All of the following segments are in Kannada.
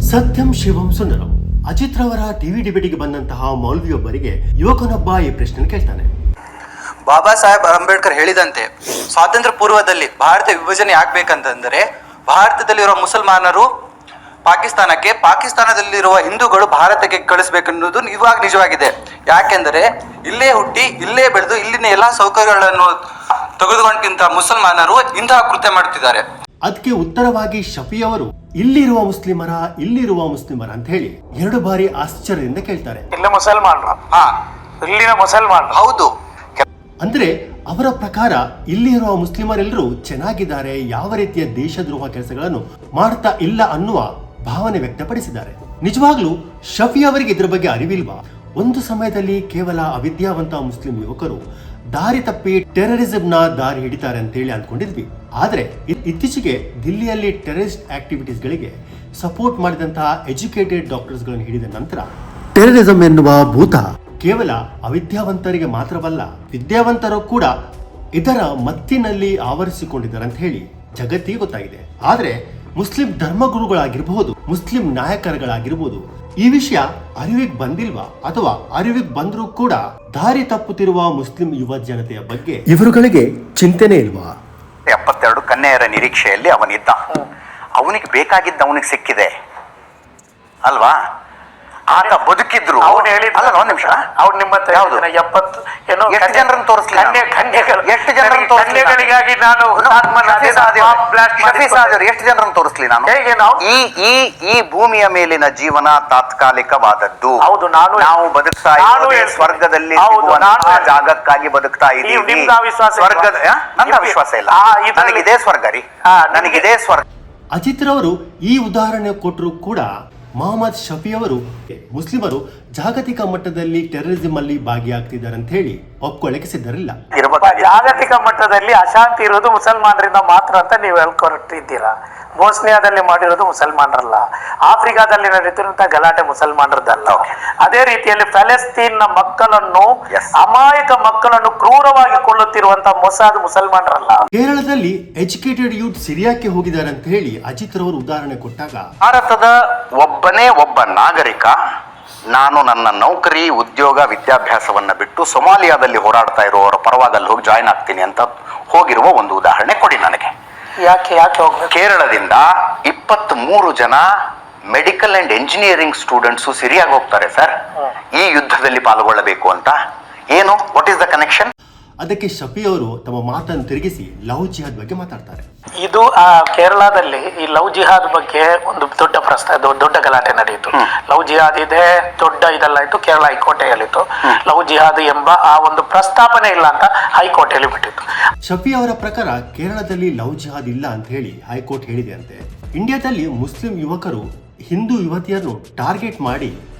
ಸತ್ಯಂ ಶಿವಂ ಸುಂದರಂ. ಅಜಿತ್ ರವರ ಟಿವಿ ಡಿಬೇಟಿಗೆ ಬಂದಂತಹ ಮೌಲ್ವಿಯೊಬ್ಬರಿಗೆ ಯುವಕನೊಬ್ಬ ಈ ಪ್ರಶ್ನೆ ಕೇಳ್ತಾನೆ. ಬಾಬಾ ಸಾಹೇಬ್ ಅಂಬೇಡ್ಕರ್ ಹೇಳಿದಂತೆ ಸ್ವಾತಂತ್ರ್ಯ ಪೂರ್ವದಲ್ಲಿ ಭಾರತ ವಿಭಜನೆ ಆಗ್ಬೇಕಂತಂದರೆ ಭಾರತದಲ್ಲಿರುವ ಮುಸಲ್ಮಾನರು ಪಾಕಿಸ್ತಾನಕ್ಕೆ, ಪಾಕಿಸ್ತಾನದಲ್ಲಿರುವ ಹಿಂದೂಗಳು ಭಾರತಕ್ಕೆ ಕಳಿಸ್ಬೇಕನ್ನೋದು ಇವಾಗ ನಿಜವಾಗಿದೆ. ಯಾಕೆಂದರೆ ಇಲ್ಲೇ ಹುಟ್ಟಿ ಇಲ್ಲೇ ಬೆಳೆದು ಇಲ್ಲಿನ ಎಲ್ಲಾ ಸೌಕರ್ಯಗಳನ್ನು ತೆಗೆದುಕೊಂಡಂತ ಮುಸಲ್ಮಾನರು ಇಂತಹ ಕೃತ್ಯ ಮಾಡುತ್ತಿದ್ದಾರೆ. ಅದಕ್ಕೆ ಉತ್ತರವಾಗಿ ಶಫಿ ಅವರು ಇಲ್ಲಿರುವ ಮುಸ್ಲಿಮರ ಅಂತ ಹೇಳಿ 2 ಬಾರಿ ಆಶ್ಚರ್ಯದಿಂದ ಕೇಳ್ತಾರೆ. ಇಲ್ಲ ಮುಸಲ್ಮಾನರು, ಇಲ್ಲಿನ ಮುಸಲ್ಮಾನರು ಹೌದು. ಅಂದ್ರೆ ಅವರ ಪ್ರಕಾರ ಇಲ್ಲಿರುವ ಮುಸ್ಲಿಮರೆಲ್ಲರೂ ಚೆನ್ನಾಗಿದ್ದಾರೆ, ಯಾವ ರೀತಿಯ ದೇಶದ್ರೋಹ ಕೆಲಸಗಳನ್ನು ಮಾಡ್ತಾ ಇಲ್ಲ ಅನ್ನುವ ಭಾವನೆ ವ್ಯಕ್ತಪಡಿಸಿದ್ದಾರೆ. ನಿಜವಾಗ್ಲೂ ಶಫಿ ಅವರಿಗೆ ಇದ್ರ ಬಗ್ಗೆ ಅರಿವಿಲ್ವಾ? ಒಂದು ಸಮಯದಲ್ಲಿ ಕೇವಲ ಅವಿದ್ಯಾವಂತ ಮುಸ್ಲಿಂ ಯುವಕರು ದಾರಿ ತಪ್ಪಿ ಟೆರರಿಸಂನ ದಾರಿ ಹಿಡಿತಾರೆ ಅಂತೇಳಿ ಅಂದ್ಕೊಂಡಿದ್ವಿ. ಆದ್ರೆ ಇತ್ತೀಚೆಗೆ ದಿಲ್ಲಿಯಲ್ಲಿ ಟೆರರಿಸ್ಟ್ ಆಕ್ಟಿವಿಟೀಸ್ ಗಳಿಗೆ ಸಪೋರ್ಟ್ ಮಾಡಿದಂತಹ ಎಜುಕೇಟೆಡ್ ಡಾಕ್ಟರ್ಸ್ ಗಳನ್ನು ಹಿಡಿದ ನಂತರ ಟೆರರಿಸಂ ಎನ್ನುವ ಭೂತ ಕೇವಲ ಅವಿದ್ಯಾವಂತರಿಗೆ ಮಾತ್ರವಲ್ಲ, ವಿದ್ಯಾವಂತರು ಕೂಡ ಇದರ ಮತ್ತಿನಲ್ಲಿ ಆವರಿಸಿಕೊಂಡಿದ್ದಾರೆ ಅಂತ ಹೇಳಿ ಜಗತ್ತಿಗೆ ಗೊತ್ತಾಗಿದೆ. ಆದ್ರೆ ಮುಸ್ಲಿಂ ಧರ್ಮಗುರುಗಳಾಗಿರಬಹುದು, ಮುಸ್ಲಿಂ ನಾಯಕರುಗಳಾಗಿರ್ಬೋದು, ಈ ವಿಷಯ ಅರಿವಿಗೆ ಬಂದಿಲ್ವಾ? ಅಥವಾ ಅರಿವಿಗೆ ಬಂದರೂ ಕೂಡ ದಾರಿ ತಪ್ಪುತ್ತಿರುವ ಮುಸ್ಲಿಂ ಯುವ ಜನತೆಯ ಬಗ್ಗೆ ಇವರುಗಳಿಗೆ ಚಿಂತನೆ ಇಲ್ವಾ? 72 ಕನ್ಯೆಯರ ನಿರೀಕ್ಷೆಯಲ್ಲಿ ಅವನಿದ್ದ. ಅವನಿಗೆ ಬೇಕಾಗಿದ್ದ ಅವನಿಗೆ ಸಿಕ್ಕಿದೆ ಅಲ್ವಾ? ಆತ ಬದುಕಿದ್ರು. ಅವ್ನು ಹೇಳಿದ ಅಲ್ಲ, ಒಂದ್ ನಿಮಿಷ, ಅವ್ನು ನಿಮ್ಮ ಹತ್ರ ಯಾವುದು 70 ಏನೋ ಎಷ್ಟು ಜನರನ್ನು ತೋರಿಸ್ಲಿ? ಎಷ್ಟು ಜನರನ್ನು ತೋರಿಸ್ಲಿ? ಕನ್ಯೆಗಳಿಗಾಗಿ ನಾನು ಎಷ್ಟು ಜನರನ್ನು ತೋರಿಸ್ಲಿ ನಾನು? ಹೇಗೆ ನಾವು ಈ ಭೂಮಿಯ ಮೇಲಿನ ಜೀವನ ತಾತ್ಕಾಲಿಕವಾದದ್ದು. ಹೌದು, ನಾವು ಬದುಕ್ತಾ ಇದ್ದೀವಿ ಸ್ವರ್ಗದಲ್ಲಿ ಜಾಗಕ್ಕಾಗಿ ಬದುಕ್ತಾ ಇದ್ದೀವಿ. ಸ್ವರ್ಗದ ನನ್ನ ವಿಶ್ವಾಸ ಇಲ್ಲ. ನನಗಿದೇ ಸ್ವರ್ಗ ರೀ, ನನಗಿದೇ ಸ್ವರ್ಗ. ಅಜಿತ್ ರವರು ಈ ಉದಾಹರಣೆ ಕೊಟ್ಟರು ಕೂಡ ಮೊಹಮ್ಮದ್ ಶಫಿ ಅವರು ಮುಸ್ಲಿಮರು ಜಾಗತಿಕ ಮಟ್ಟದಲ್ಲಿ ಟೆರರಿಸಂ ಅಲ್ಲಿ ಭಾಗಿಯಾಗ್ತಿದ್ದಾರೆ ಅಂತ ಹೇಳಿ ಒಪ್ಕೊಳ್ಳಕ್ಕೆ ಸಿದ್ಧರಿಲ್ಲ. ಜಾಗತಿಕ ಮಟ್ಟದಲ್ಲಿ ಅಶಾಂತಿ ಇರೋದು ಮುಸಲ್ಮಾನರಿಂದ ಮಾತ್ರ ಅಂತ ನೀವು ಹೇಳ್ಕೊಟ್ಟಿದ್ದೀರಾ. ಬೋಸ್ನಿಯಾದಲ್ಲಿ ಮಾಡಿರೋದು ಮುಸಲ್ಮಾನರಲ್ಲ, ಆಫ್ರಿಕಾದಲ್ಲಿ ನಡೀತಿರುವಂತಹ ಗಲಾಟೆ ಮುಸಲ್ಮಾನರದಲ್ಲ. ಅದೇ ರೀತಿಯಲ್ಲಿ ಪ್ಯಾಲೆಸ್ತೀನ್ ನ ಮಕ್ಕಳನ್ನು, ಅಮಾಯಕ ಮಕ್ಕಳನ್ನು ಕ್ರೂರವಾಗಿ ಕೊಳ್ಳುತ್ತಿರುವಂತಹ ಮೊಸಾದ್ ಮುಸಲ್ಮಾನರಲ್ಲ. ಕೇರಳದಲ್ಲಿ ಎಜುಕೇಟೆಡ್ ಯೂತ್ ಸಿರಿಯಾಕ್ಕೆ ಹೋಗಿದ್ದಾರೆ ಅಂತ ಹೇಳಿ ಅಜಿತ್ ರವರು ಉದಾಹರಣೆ ಕೊಟ್ಟಾಗ, ಭಾರತದ ಒಬ್ಬನೇ ಒಬ್ಬ ನಾಗರಿಕ ನಾನು ನನ್ನ ನೌಕರಿ, ಉದ್ಯೋಗ, ವಿದ್ಯಾಭ್ಯಾಸವನ್ನ ಬಿಟ್ಟು ಸೊಮಾಲಿಯಾದಲ್ಲಿ ಹೋರಾಡ್ತಾ ಇರುವವರ ಪರವಾಗಿ ಅಲ್ಲಿ ಹೋಗಿ ಜಾಯ್ನ್ ಆಗ್ತೀನಿ ಅಂತ ಹೋಗಿರುವ ಒಂದು ಉದಾಹರಣೆ ಕೊಡಿ ನನಗೆ. ಯಾಕೆ ಹೋಗ್ಬೇಕು? ಕೇರಳದಿಂದ 23 ಜನ ಮೆಡಿಕಲ್ ಅಂಡ್ ಎಂಜಿನಿಯರಿಂಗ್ ಸ್ಟೂಡೆಂಟ್ಸ್ ಸಿರಿಯಾಗಿ ಹೋಗ್ತಾರೆ ಸರ್, ಈ ಯುದ್ಧದಲ್ಲಿ ಪಾಲ್ಗೊಳ್ಳಬೇಕು ಅಂತ. ಏನು, ವಾಟ್ ಇಸ್ ದ ಕನೆಕ್ಷನ್? ಅದಕ್ಕೆ ಶಫಿ ಅವರು ತಮ್ಮ ಮಾತನ್ನು ತಿರುಗಿಸಿ ಲವ್ ಜಿಹಾದ್ ಬಗ್ಗೆ ಮಾತಾಡ್ತಾರೆ. ಇದು ಕೇರಳದಲ್ಲಿ ಈ ಲವ್ ಜಿಹಾದ್ ಬಗ್ಗೆ ಒಂದು ದೊಡ್ಡ ಗಲಾಟೆ ನಡೆಯಿತು. ಲವ್ ಜಿಹಾದ್ ಇದೆ, ದೊಡ್ಡ ಇದೆಲ್ಲ ಇತ್ತು. ಕೇರಳ ಹೈಕೋರ್ಟ್ ಹೇಳಿತ್ತು ಲವ್ ಜಿಹಾದ್ ಎಂಬ ಆ ಒಂದು ಪ್ರಸ್ತಾಪನೆ ಇಲ್ಲ ಅಂತ ಹೈಕೋರ್ಟ್ ಹೇಳಿಬಿಟ್ಟಿತ್ತು. ಶಫಿ ಅವರ ಪ್ರಕಾರ ಕೇರಳದಲ್ಲಿ ಲವ್ ಜಿಹಾದ್ ಇಲ್ಲ ಅಂತ ಹೇಳಿ ಹೈಕೋರ್ಟ್ ಹೇಳಿದೆ ಅಂತೆ. ಇಂಡಿಯಾದಲ್ಲಿ ಮುಸ್ಲಿಂ ಯುವಕರು ಹಿಂದೂ ಯುವತಿಯರನ್ನು ಟಾರ್ಗೆಟ್ ಮಾಡಿ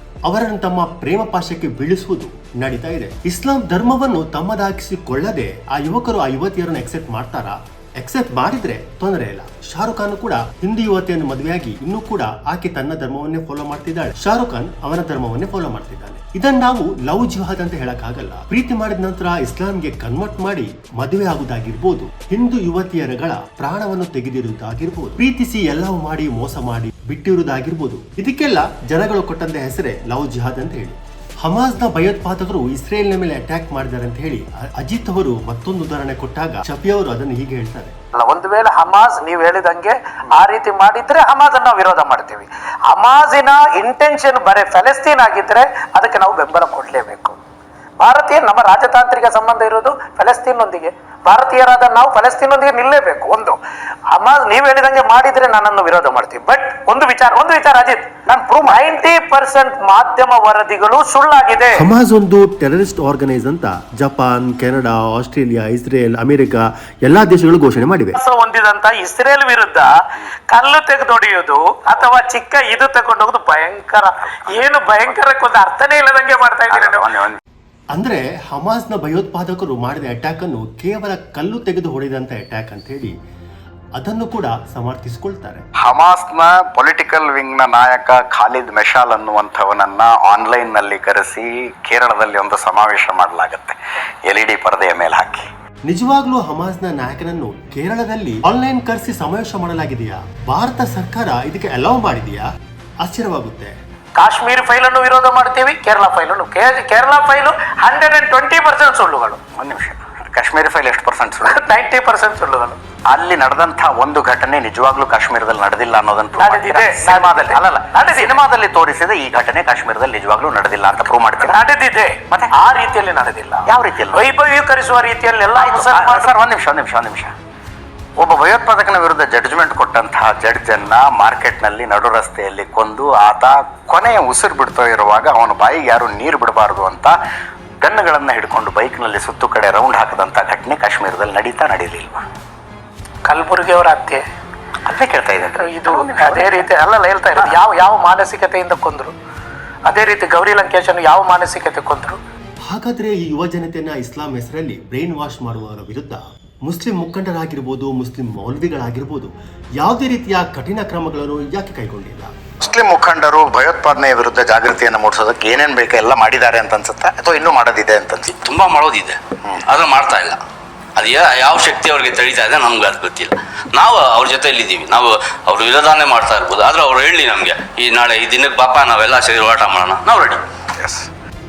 ಅವರನ್ನು ತಮ್ಮ ಪ್ರೇಮ ಪಾಶಕ್ಕೆ ಬೀಳಿಸುವುದು ನಡೀತಾ ಇದೆ. ಇಸ್ಲಾಂ ಧರ್ಮವನ್ನು ತಮ್ಮದಾಗಿಸಿಕೊಳ್ಳದೆ ಆ ಯುವಕರು ಆ ಯುವತಿಯರನ್ನು ಎಕ್ಸೆಪ್ಟ್ ಮಾಡ್ತಾರಾ? ಎಕ್ಸೆಪ್ಟ್ ಮಾಡಿದ್ರೆ ತೊಂದರೆ ಇಲ್ಲ. ಶಾರುಖ್ ಖಾನ್ ಕೂಡ ಹಿಂದೂ ಯುವತಿಯನ್ನು ಮದುವೆಯಾಗಿ ಇನ್ನೂ ಕೂಡ ಆಕೆ ತನ್ನ ಧರ್ಮವನ್ನೇ ಫಾಲೋ ಮಾಡ್ತಿದ್ದಾಳೆ, ಶಾರುಖ್ ಖಾನ್ ಅವನ ಧರ್ಮವನ್ನೇ ಫಾಲೋ ಮಾಡ್ತಿದ್ದಾನೆ. ಇದನ್ನ ನಾವು ಲವ್ ಜಿಹಾದ್ ಅಂತ ಹೇಳಕ್ ಆಗಲ್ಲ. ಪ್ರೀತಿ ಮಾಡಿದ ನಂತರ ಇಸ್ಲಾಂಗೆ ಕನ್ವರ್ಟ್ ಮಾಡಿ ಮದುವೆ ಆಗುವುದಾಗಿರ್ಬೋದು, ಹಿಂದೂ ಯುವತಿಯರಗಳ ಪ್ರಾಣವನ್ನು ತೆಗೆದಿರುವುದಾಗಿರ್ಬೋದು, ಪ್ರೀತಿಸಿ ಎಲ್ಲವೂ ಮಾಡಿ ಮೋಸ ಮಾಡಿ ಬಿಟ್ಟಿರುವುದಾಗಿರ್ಬೋದು. ಇದಕ್ಕೆಲ್ಲ ಜನಗಳು ಕೊಟ್ಟಂತ ಹೆಸರೇ ಲವ್ ಜಿಹಾದ್ ಅಂತ ಹೇಳಿ. ಹಮಾಸ್ನ ಭಯೋತ್ಪಾದಕರು ಇಸ್ರೇಲ್ನ ಮೇಲೆ ಅಟ್ಯಾಕ್ ಮಾಡಿದ್ದಾರೆ ಅಂತ ಹೇಳಿ ಅಜಿತ್ ಅವರು ಮತ್ತೊಂದು ಉದಾಹರಣೆ ಕೊಟ್ಟಾಗ ಶಫಿ ಅವರು ಅದನ್ನು ಹೀಗೆ ಹೇಳ್ತಾರೆ. ಒಂದು ವೇಳೆ ಹಮಾಸ್ ನೀವು ಹೇಳಿದಂಗೆ ಆ ರೀತಿ ಮಾಡಿದ್ರೆ ಹಮಾಸ್ ನಾವು ವಿರೋಧ ಮಾಡ್ತೀವಿ. ಹಮಾಜಿನ ಇಂಟೆನ್ಷನ್ ಬರೀ ಫೆಲೆಸ್ತೀನ್ ಆಗಿದ್ರೆ ಅದಕ್ಕೆ ನಾವು ಬೆಂಬಲ ಕೊಡ್ಲೇಬೇಕು. ಭಾರತೀಯ ನಮ್ಮ ರಾಜತಾಂತ್ರಿಕ ಸಂಬಂಧ ಇರೋದು ಫೆಲೆಸ್ತೀನ್ನೊಂದಿಗೆ. ಭಾರತೀಯರಾದ ನಾವು ಫೆಲೆಸ್ತೀನ್ನೊಂದಿಗೆ ನಿಲ್ಲೇಬೇಕು. ಒಂದು ಹಮಾಸ್ ನೀವು ಹೇಳಿದಂಗೆ ಮಾಡಿದ್ರೆ ನನ್ನನ್ನು ವಿರೋಧ ಮಾಡ್ತೀವಿ. ಬಟ್ ಒಂದು ವಿಚಾರ ಅಜಿತ್, ನಾನು 90% ಮಾಧ್ಯಮ ವರದಿಗಳು ಸುಳ್ಳಾಗಿದೆ. ಹಮಾಸ್ ಒಂದು ಟೆರರಿಸ್ಟ್ ಆರ್ಗನೈಸ್ ಅಂತ Japan, Canada, Australia, Israel, America ಎಲ್ಲಾ ದೇಶಗಳು ಘೋಷಣೆ ಮಾಡಿವೆ. ಹೊಂದಿದಂತ ಇಸ್ರೇಲ್ ವಿರುದ್ಧ ಕಲ್ಲು ತೆಗೆದೊಡೆಯೋದು ಅಥವಾ ಚಿಕ್ಕ ಇದು ತಗೊಂಡೋಗೋದು ಭಯಂಕರ ಒಂದು ಅರ್ಥನೇ ಇಲ್ಲದಂಗೆ ಮಾಡ್ತಾ ಇದ್ದೀರಿ. ಅಂದ್ರೆ ಹಮಾಸ್ನ ಭಯೋತ್ಪಾದಕರು ಮಾಡಿದ ಅಟ್ಯಾಕ್ ಅನ್ನು ಕೇವಲ ಕಲ್ಲು ತೆಗೆದು ಹೊಡೆದಂತ ಅಟ್ಯಾಕ್ ಅಂತ ಹೇಳಿ ಅದನ್ನು ಕೂಡ ಸಮರ್ಥಿಸಿಕೊಳ್ತಾರೆ. ಹಮಾಸ್ನ ಪೊಲಿಟಿಕಲ್ ವಿಂಗ್ ನ ನಾಯಕ ಖಾಲಿದ್ ಮೆಶಾಲ್ ಅನ್ನುವಂಥವನನ್ನ ಆನ್ಲೈನ್ ನಲ್ಲಿ ಕರೆಸಿ ಕೇರಳದಲ್ಲಿ ಒಂದು ಸಮಾವೇಶ ಮಾಡಲಾಗುತ್ತೆ, LED ಪರದೆಯ ಮೇಲೆ ಹಾಕಿ. ನಿಜವಾಗ್ಲೂ ಹಮಾಸ್ನ ನಾಯಕನನ್ನು ಕೇರಳದಲ್ಲಿ ಆನ್ಲೈನ್ ಕರೆಸಿ ಸಮಾವೇಶ ಮಾಡಲಾಗಿದೆಯಾ? ಭಾರತ ಸರ್ಕಾರ ಇದಕ್ಕೆ ಅಲೌ ಮಾಡಿದೆಯಾ? ಆಶ್ಚರ್ಯವಾಗುತ್ತೆ. ಕಾಶ್ಮೀರ್ ಫೈಲನ್ನು ವಿರೋಧ ಮಾಡ್ತೀವಿ, ಕೇರಳ ಫೈಲನ್ನು. ಕೇರಳ ಫೈಲು 120% ಸುಳ್ಳುಗಳು. ಒಂದು ನಿಮಿಷ, ಕಾಶ್ಮೀರಿ ಫೈಲ್ ಎಷ್ಟು ಪರ್ಸೆಂಟ್ ಸುಳ್ಳು? 90% ಸುಳ್ಳುಗಳು. ಅಲ್ಲಿ ನಡೆದಂತ ಒಂದು ಘಟನೆ ನಿಜವಾಗ್ಲೂ ಕಾಶ್ಮೀರದಲ್ಲಿ ನಡೆದಿಲ್ಲ ಅನ್ನೋದನ್ನು prove ನಡೆದಿದೆ. ಮಾಡ್ತೀರಾ? ಸಿನಿಮಾದಲ್ಲಿ ತೋರಿಸಿದ ಈ ಘಟನೆ ಕಾಶ್ಮೀರದಲ್ಲಿ ನಿಜವಾಗ್ಲೂ ನಡೆದಿಲ್ಲ ಅಂತ ಪ್ರೂವ್ ಮಾಡ್ತೀರಾ? ನಡೆದಿದೆ, ಮತ್ತೆ ಆ ರೀತಿಯಲ್ಲಿ ನಡೆದಿಲ್ಲ. ಯಾವ ರೀತಿಯಲ್ಲಿ? ವೈಭವೀಕರಿಸುವ ರೀತಿಯಲ್ಲಿ ಎಲ್ಲ ಸರ್, ಒಂದ್ ನಿಮಿಷ. ಒಬ್ಬ ಭಯೋತ್ಪಾದಕನ ವಿರುದ್ಧ ಜಡ್ಜ್ಮೆಂಟ್ ಕೊಟ್ಟಂತಹ ಜಡ್ಜ್ ಅನ್ನ ಮಾರ್ಕೆಟ್ ನಲ್ಲಿ ನಡು ರಸ್ತೆಯಲ್ಲಿ ಕೊಂದು ಆತ ಕೊನೆಯ ಉಸಿರು ಬಿಡ್ತಾ ಇರುವಾಗ ಅವನ ಬಾಯಿಗೆ ಯಾರು ನೀರು ಬಿಡಬಾರದು ಅಂತ ಗನ್ನುಗಳನ್ನ ಹಿಡ್ಕೊಂಡು ಬೈಕ್ ನಲ್ಲಿ ಸುತ್ತು ಕಡೆ ರೌಂಡ್ ಹಾಕದಂತ ಘಟನೆ ಕಾಶ್ಮೀರದಲ್ಲಿ ನಡೀಲಿಲ್ವಾ? ಕಲಬುರಗಿ ಅವರ ಹತ್ಯೆ ಅದೇ ಕೇಳ್ತಾ ಇದ್ದಾರೆ. ಇದು ಅದೇ ರೀತಿ ಅಲ್ಲಲ್ಲ ಹೇಳ್ತಾ ಇರೋದು. ಯಾವ ಮಾನಸಿಕತೆಯಿಂದ ಕೊಂದ್ರು, ಅದೇ ರೀತಿ ಗೌರಿ ಲಂಕೇಶನ್ ಯಾವ ಮಾನಸಿಕತೆ ಕೊಂದ್ರು. ಹಾಗಾದ್ರೆ ಈ ಯುವ ಜನತೆಯನ್ನ ಇಸ್ಲಾಂ ಹೆಸರಲ್ಲಿ ಬ್ರೈನ್ ವಾಶ್ ಮಾಡುವವರ ವಿರುದ್ಧ ಮುಸ್ಲಿಂ ಮುಖಂಡರಾಗಿರ್ಬೋದು, ಮುಸ್ಲಿಂ ಮೌಲ್ವಿಗಳಾಗಿರ್ಬೋದು, ಯಾವುದೇ ರೀತಿಯ ಕಠಿಣ ಕ್ರಮಗಳನ್ನು ಯಾಕೆ ಕೈಗೊಂಡಿಲ್ಲ? ಮುಸ್ಲಿಂ ಮುಖಂಡರು ಭಯೋತ್ಪಾದನೆಯ ವಿರುದ್ಧ ಜಾಗೃತಿಯನ್ನು ಮೂಡಿಸೋದಕ್ಕೆ ಏನೇನ್ ಬೇಕೋ ಎಲ್ಲ ಮಾಡಿದ್ದಾರೆ ಅಂತ ಅನ್ಸುತ್ತಾ, ಅಥವಾ ಇನ್ನೂ ಮಾಡೋದಿದೆ ಅಂತ ಅನ್ಸುತ್ತೆ? ತುಂಬಾ ಮಾಡೋದಿದೆ, ಆದ್ರೆ ಮಾಡ್ತಾ ಇಲ್ಲ. ಅದು ಯಾವ ಶಕ್ತಿ ಅವ್ರಿಗೆ ತಡೀತಾ ಇದೆ ನಮ್ಗೆ ಅದು ಗೊತ್ತಿಲ್ಲ. ನಾವು ಅವ್ರ ಜೊತೆಯಲ್ಲಿದ್ದೀವಿ, ನಾವು ಅವ್ರ ವಿರೋಧನೇ ಮಾಡ್ತಾ ಇರ್ಬೋದು, ಆದ್ರೆ ಅವ್ರು ಹೇಳಿ ನಮಗೆ ಈ ನಾಳೆ ಈ ದಿನಕ್ಕೆ ಪಾಪ ನಾವೆಲ್ಲ ಸೇರಿ ಹೋರಾಟ ಮಾಡೋಣ, ನಾವು ರೆಡಿ.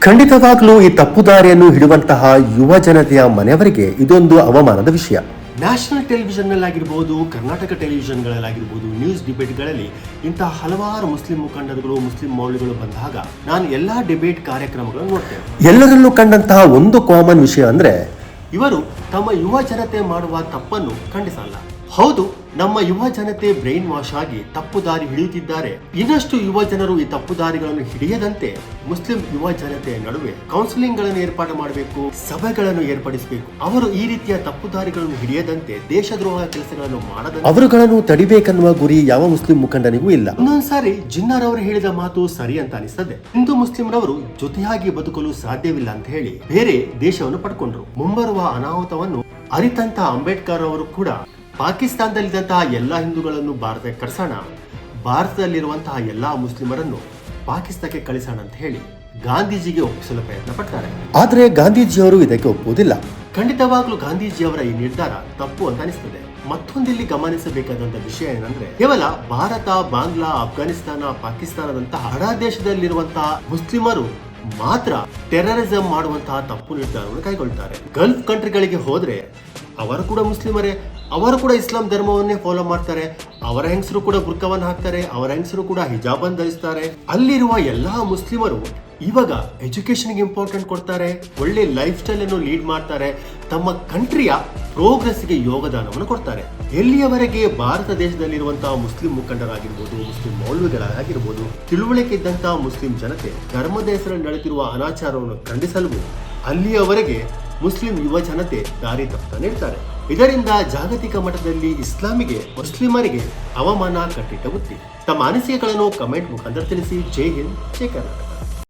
ಖಂಡಿತವಾಗ್ಲೂ ಈ ತಪ್ಪುದಾರಿಯನ್ನು ಹಿಡುವಂತಹ ಯುವ ಜನತೆಯ ಮನೆಯವರಿಗೆ ಇದೊಂದು ಅವಮಾನದ ವಿಷಯ. ನ್ಯಾಷನಲ್ ಟೆಲಿವಿಷನ್ನಲ್ಲಾಗಿರ್ಬೋದು, ಕರ್ನಾಟಕ ಟೆಲಿವಿಷನ್ಗಳಲ್ಲಾಗಿರ್ಬೋದು, ನ್ಯೂಸ್ ಡಿಬೇಟ್ಗಳಲ್ಲಿ ಇಂತಹ ಹಲವಾರು ಮುಸ್ಲಿಂ ಮುಖಂಡರುಗಳು, ಮುಸ್ಲಿಂ ಮೌಲ್ಯಗಳು ಬಂದಾಗ ನಾನು ಎಲ್ಲಾ ಡಿಬೇಟ್ ಕಾರ್ಯಕ್ರಮಗಳನ್ನು ನೋಡ್ತೇನೆ. ಎಲ್ಲರಲ್ಲೂ ಕಂಡಂತಹ ಒಂದು ಕಾಮನ್ ವಿಷಯ ಅಂದ್ರೆ ಇವರು ತಮ್ಮ ಯುವ ಜನತೆ ಮಾಡುವ ತಪ್ಪನ್ನು ಖಂಡಿಸಲ್ಲ. ಹೌದು, ನಮ್ಮ ಯುವ ಜನತೆ ಬ್ರೈನ್ ವಾಶ್ ಆಗಿ ತಪ್ಪು ದಾರಿ ಹಿಡಿಯುತ್ತಿದ್ದಾರೆ. ಇನ್ನಷ್ಟು ಯುವ ಜನರು ಈ ತಪ್ಪು ದಾರಿಗಳನ್ನು ಹಿಡಿಯದಂತೆ ಮುಸ್ಲಿಂ ಯುವ ಜನತೆಯ ನಡುವೆ ಕೌನ್ಸಿಲಿಂಗ್ ಗಳನ್ನು ಏರ್ಪಾಡು ಮಾಡಬೇಕು, ಸಭೆಗಳನ್ನು ಏರ್ಪಡಿಸಬೇಕು. ಅವರು ಈ ರೀತಿಯ ತಪ್ಪು ದಾರಿಗಳನ್ನು ಹಿಡಿಯದಂತೆ, ದೇಶದ್ರೋಹ ಕೆಲಸಗಳನ್ನು ಮಾಡದಂತೆ ಅವರುಗಳನ್ನು ತಡಿಬೇಕನ್ನುವ ಗುರಿ ಯಾವ ಮುಸ್ಲಿಂ ಮುಖಂಡನಿಗೂ ಇಲ್ಲ. ಒಂದೊಂದ್ಸಾರಿ ಜಿನ್ನಾರ್ ಅವರು ಹೇಳಿದ ಮಾತು ಸರಿ ಅಂತ ಅನಿಸ್ತದೆ. ಹಿಂದೂ ಮುಸ್ಲಿಂರವರು ಜೊತೆಯಾಗಿ ಬದುಕಲು ಸಾಧ್ಯವಿಲ್ಲ ಅಂತ ಹೇಳಿ ಬೇರೆ ದೇಶವನ್ನು ಪಡ್ಕೊಂಡ್ರು. ಮುಂಬರುವ ಅನಾಹುತವನ್ನು ಅರಿತಂತ ಅಂಬೇಡ್ಕರ್ ಅವರು ಕೂಡ ಪಾಕಿಸ್ತಾನದಲ್ಲಿದ್ದಂತಹ ಎಲ್ಲಾ ಹಿಂದೂಗಳನ್ನು ಭಾರತಕ್ಕೆ ಕಳಿಸೋಣ, ಭಾರತದಲ್ಲಿರುವಂತಹ ಎಲ್ಲಾ ಮುಸ್ಲಿಮರನ್ನು ಪಾಕಿಸ್ತಾನಕ್ಕೆ ಕಳಿಸೋಣ ಅಂತ ಹೇಳಿ ಗಾಂಧೀಜಿಗೆ ಒಪ್ಪಿಸಲು ಪ್ರಯತ್ನ ಪಡ್ತಾರೆ. ಆದ್ರೆ ಗಾಂಧೀಜಿಯವರು ಇದಕ್ಕೆ ಒಪ್ಪುವುದಿಲ್ಲ. ಖಂಡಿತವಾಗ್ಲೂ ಗಾಂಧೀಜಿಯವರ ಈ ನಿರ್ಧಾರ ತಪ್ಪು ಅಂತ ಅನಿಸ್ತದೆ. ಮತ್ತೊಂದಿಲ್ಲಿ ಗಮನಿಸಬೇಕಾದಂತ ವಿಷಯ ಏನಂದ್ರೆ, ಕೇವಲ ಭಾರತ, ಬಾಂಗ್ಲಾ, ಅಫ್ಘಾನಿಸ್ತಾನ, ಪಾಕಿಸ್ತಾನದಂತಹ ಹಡ ದೇಶದಲ್ಲಿರುವಂತಹ ಮುಸ್ಲಿಮರು ಮಾತ್ರ ಟೆರರಿಸಂ ಮಾಡುವಂತಹ ತಪ್ಪು ನಿರ್ಧಾರವನ್ನು ಕೈಗೊಳ್ತಾರೆ. ಗಲ್ಫ್ ಕಂಟ್ರಿಗಳಿಗೆ ಹೋದ್ರೆ ಅವರು ಕೂಡ ಮುಸ್ಲಿಮರೇ, ಅವರು ಕೂಡ ಇಸ್ಲಾಂ ಧರ್ಮವನ್ನೇ ಫಾಲೋ ಮಾಡ್ತಾರೆ. ಅವರ ಹೆಂಗಸರು ಕೂಡ ಬುರ್ಕವನ್ನು ಹಾಕ್ತಾರೆ, ಅವರ ಹೆಂಗಸರು ಕೂಡ ಹಿಜಾಬನ್ನು ಧರಿಸ್ತಾರೆ. ಅಲ್ಲಿರುವ ಎಲ್ಲಾ ಮುಸ್ಲಿಮರು ಇವಾಗ ಎಜುಕೇಶನ್ಗೆ ಇಂಪಾರ್ಟೆಂಟ್ ಕೊಡ್ತಾರೆ, ಒಳ್ಳೆ ಲೈಫ್ ಸ್ಟೈಲ್ ಅನ್ನು ಲೀಡ್ ಮಾಡ್ತಾರೆ, ತಮ್ಮ ಕಂಟ್ರಿಯ ಪ್ರೋಗ್ರೆಸ್ಗೆ ಯೋಗದಾನವನ್ನು ಕೊಡ್ತಾರೆ. ಎಲ್ಲಿಯವರೆಗೆ ಭಾರತ ದೇಶದಲ್ಲಿರುವಂತಹ ಮುಸ್ಲಿಂ ಮುಖಂಡರಾಗಿರ್ಬೋದು, ಮುಸ್ಲಿಂ ಮೌಲ್ವಿಗಳಾಗಿರ್ಬೋದು, ತಿಳುವಳಿಕೆ ಇದ್ದಂತಹ ಮುಸ್ಲಿಂ ಜನತೆ ಧರ್ಮದ ಹೆಸರಲ್ಲಿ ನಡೆದಿರುವ ಅನಾಚಾರವನ್ನು ಖಂಡಿಸಲು ಅಲ್ಲಿಯವರೆಗೆ ಮುಸ್ಲಿಂ ಯುವ ಜನತೆ ದಾರಿ ತಪ್ಪುತ್ತಾ ನಿಲ್ತಾರೆ. ಇದರಿಂದ ಜಾಗತಿಕ ಮಟ್ಟದಲ್ಲಿ ಇಸ್ಲಾಮಿಗೆ, ಮುಸ್ಲಿಮರಿಗೆ ಅವಮಾನ ಕಟ್ಟಿಟ್ಟ ಬುತ್ತಿ. ತಮ್ಮ ಅನಿಸಿಕೆಗಳನ್ನು ಕಮೆಂಟ್ ಮುಖಾಂತರ ತಿಳಿಸಿ. ಜೈ ಹಿಂದ್, ಜೈ ಕರ್ನಾಟಕ.